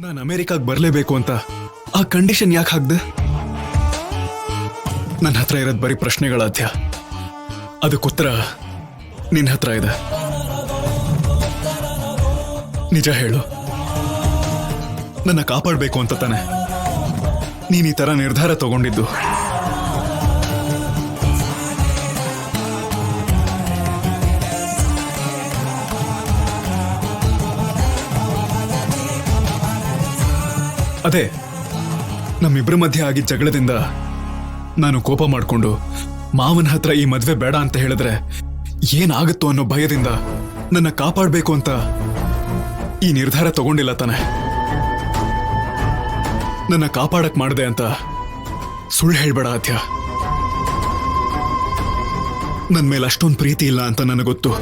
ನಾನು ಅಮೆರಿಕಾಗ್ ಬರಲೇಬೇಕು ಅಂತ ಆ ಕಂಡೀಷನ್ ಯಾಕೆ ಹಾಕ್ದೆ? ನನ್ನ ಹತ್ರ ಇರೋದು ಬರೀ ಪ್ರಶ್ನೆಗಳಾದ್ಯ. ಅದಕ್ಕೋತ್ತರ ನಿನ್ನ ಹತ್ರ ಇದೆ. ನಿಜ ಹೇಳು, ನನ್ನ ಕಾಪಾಡಬೇಕು ಅಂತ ತಾನೆ ನೀನ್ ಈ ತರ ನಿರ್ಧಾರ ತಗೊಂಡಿದ್ದು? ಅದೇ ನಮ್ಮಿಬ್ಬರ ಮಧ್ಯೆ ಆಗಿದ್ದ ಜಗಳದಿಂದ ನಾನು ಕೋಪ ಮಾಡಿಕೊಂಡು ಮಾವನ ಹತ್ರ ಈ ಮದ್ವೆ ಬೇಡ ಅಂತ ಹೇಳಿದ್ರೆ ಏನಾಗುತ್ತೋ ಅನ್ನೋ ಭಯದಿಂದ ನನ್ನ ಕಾಪಾಡಬೇಕು ಅಂತ ಈ ನಿರ್ಧಾರ ತಗೊಂಡಿಲ್ಲ ತಾನೆ. ನನ್ನ ಕಾಪಾಡಕ್ ಮಾಡಿದೆ ಅಂತ ಸುಳ್ಳು ಹೇಳ್ಬೇಡ ಆದ್ಯ. ನನ್ನ ಮೇಲೆ ಅಷ್ಟೊಂದು ಪ್ರೀತಿ ಇಲ್ಲ ಅಂತ ನನಗೆ ಗೊತ್ತು.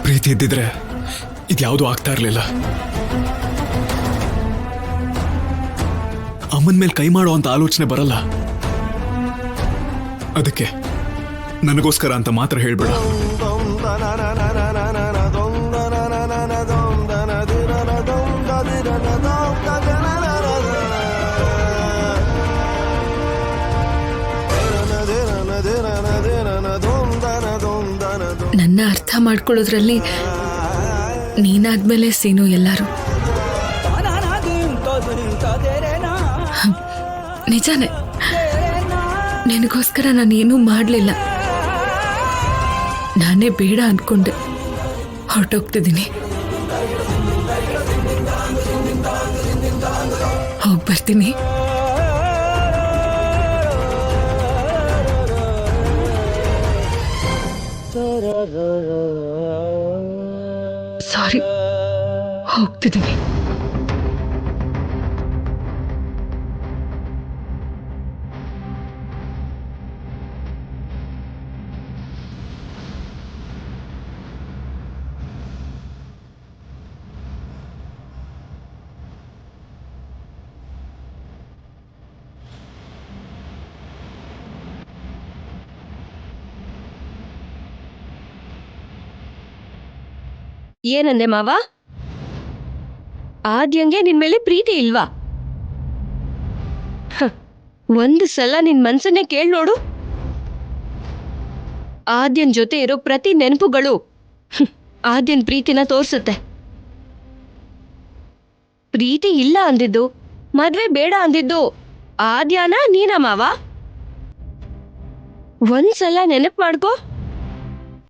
ಪ್ರೀತಿ ಇದ್ದಿದ್ರೆ ಇದ್ಯಾವುದೂ ಆಗ್ತಾ ಇರಲಿಲ್ಲ. ಅಮ್ಮನ ಮೇಲೆ ಕೈ ಮಾಡೋ ಅಂತ ಆಲೋಚನೆ ಬರಲ್ಲ. ಅದಕ್ಕೆ ನನಗೋಸ್ಕರ ಅಂತ ಮಾತ್ರ ಹೇಳ್ಬೇಡ. ನನ್ನ ಅರ್ಥ ಮಾಡ್ಕೊಳ್ಳೋದ್ರಲ್ಲಿ ನೀನಾದ್ಮೇಲೆ ಸೀನು ಎಲ್ಲರೂ. ನಿಜಾನೇ, ನಿನಗೋಸ್ಕರ ನಾನೇನೂ ಮಾಡಲಿಲ್ಲ. ನಾನೇ ಬೇಡ ಅನ್ಕೊಂಡೆ ಹೊರಟೋಗ್ತಿದ್ದೀನಿ. ಹೋಗಿ ಬರ್ತೀನಿ. ಸಾರಿ, ಹೋಗ್ತಿದ್ದೀನಿ. ಏನಂದೆ ಮಾವ? ಆದ್ಯಂಗೆ ನಿನ್ ಮೇಲೆ ಪ್ರೀತಿ ಇಲ್ವಾ? ಒಂದು ಸಲ ನಿನ್ ಮನ್ಸನ್ನೇ ಕೇಳ್ ನೋಡು. ಆದ್ಯನ್ ಜೊತೆ ಇರೋ ಪ್ರತಿ ನೆನಪುಗಳು ಆದ್ಯನ್ ಪ್ರೀತಿನ ತೋರ್ಸುತ್ತೆ. ಪ್ರೀತಿ ಇಲ್ಲ ಅಂದಿದ್ದು, ಮದ್ವೆ ಬೇಡ ಅಂದಿದ್ದು ಆದ್ಯಾನ ನೀನ ಮಾವ? ಒಂದ್ಸಲ ನೆನಪು ಮಾಡ್ಕೋ.